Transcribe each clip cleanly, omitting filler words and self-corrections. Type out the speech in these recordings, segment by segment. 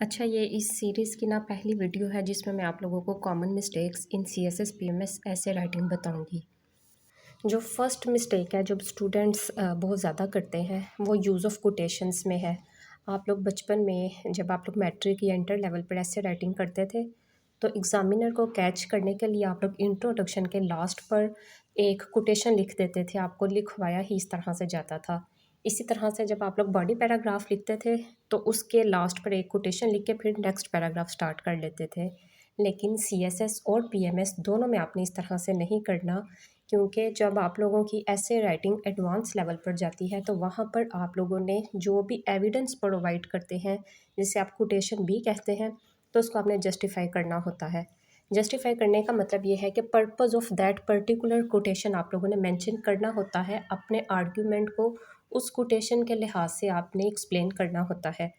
अच्छा, ये इस सीरीज़ की ना पहली वीडियो है जिसमें मैं आप लोगों को common mistakes in CSS PMS ऐसे राइटिंग बताऊंगी। जो फर्स्ट मिस्टेक है जो स्टूडेंट्स बहुत ज़्यादा करते हैं वो यूज़ ऑफ कोटेशंस में है। आप लोग बचपन में जब आप लोग मैट्रिक या इंटर लेवल पर ऐसे राइटिंग करते थे तो एग्ज़ामिनर को कैच करने के लिए आप लोग इंट्रोडक्शन के लास्ट पर एक कोटेशन लिख देते थे। आपको लिखवाया ही इस तरह से जाता था। इसी तरह से जब आप लोग बॉडी पैराग्राफ लिखते थे तो उसके लास्ट पर एक कोटेशन लिख के फिर नेक्स्ट पैराग्राफ स्टार्ट कर लेते थे। लेकिन सीएसएस और पीएमएस दोनों में आपने इस तरह से नहीं करना, क्योंकि जब आप लोगों की ऐसे राइटिंग एडवांस लेवल पर जाती है तो वहाँ पर आप लोगों ने जो भी एविडेंस प्रोवाइड करते हैं, जिसे आप कोटेशन भी कहते हैं, तो उसको आपने जस्टिफाई करना होता है। जस्टिफाई करने का मतलब ये है कि purpose of that particular quotation आप लोगों ने मेंशन करना होता है। अपने आर्ग्यूमेंट को उस कोटेशन के लिहाज से आपने एक्सप्लेन करना होता है।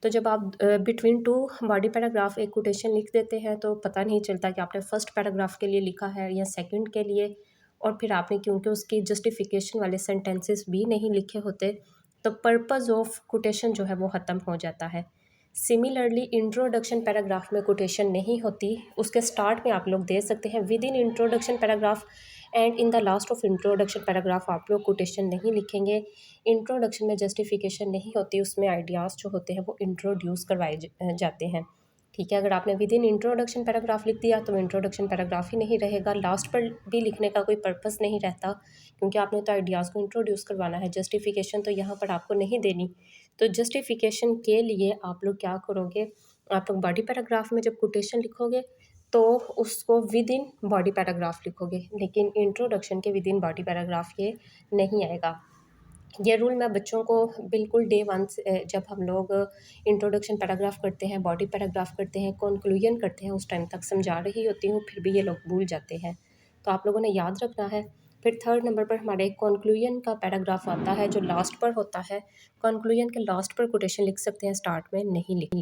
तो जब आप बिटवीन टू बॉडी पैराग्राफ एक कोटेशन लिख देते हैं तो पता नहीं चलता कि आपने फर्स्ट पैराग्राफ के लिए लिखा है या सेकंड के लिए, और फिर आपने क्योंकि उसकी जस्टिफिकेशन वाले सेंटेंसेस भी नहीं लिखे होते तो पर्पस ऑफ कोटेशन जो है वो ख़त्म हो जाता है। सिमिलरली इंट्रोडक्शन पैराग्राफ में कोटेशन नहीं होती, उसके स्टार्ट में आप लोग दे सकते हैं with in introduction paragraph, and in the last of introduction paragraph आप लोग कोटेशन नहीं लिखेंगे। इंट्रोडक्शन में जस्टिफिकेशन नहीं होती, उसमें आइडियाज़ जो होते हैं वो इंट्रोड्यूस करवाए जाते हैं। ठीक है, अगर आपने विद इन इंट्रोडक्शन पैराग्राफ लिख दिया तो इंट्रोडक्शन पैराग्राफ ही नहीं रहेगा, लास्ट पर भी लिखने का कोई पर्पस नहीं रहता, क्योंकि आपने तो आइडियाज़ को इंट्रोड्यूस करवाना है। जस्टिफिकेशन तो यहाँ पर आपको नहीं देनी। तो जस्टिफिकेशन के लिए आप लोग क्या करोगे, आप लोग बॉडी पैराग्राफ में जब कोटेशन लिखोगे तो उसको विद इन बॉडी पैराग्राफ लिखोगे, लेकिन इंट्रोडक्शन के विद इन बॉडी पैराग्राफ ये नहीं आएगा। ये रूल मैं बच्चों को बिल्कुल डे वन से, जब हम लोग इंट्रोडक्शन पैराग्राफ करते हैं, बॉडी पैराग्राफ करते हैं, कंक्लूजन करते हैं, उस टाइम तक समझा रही होती हूँ, फिर भी ये लोग भूल जाते हैं। तो आप लोगों ने याद रखना है। फिर थर्ड नंबर पर हमारे कंक्लूजन का पैराग्राफ आता है जो लास्ट पर होता है। कंक्लूजन के लास्ट पर कोटेशन लिख सकते हैं, स्टार्ट में नहीं लिख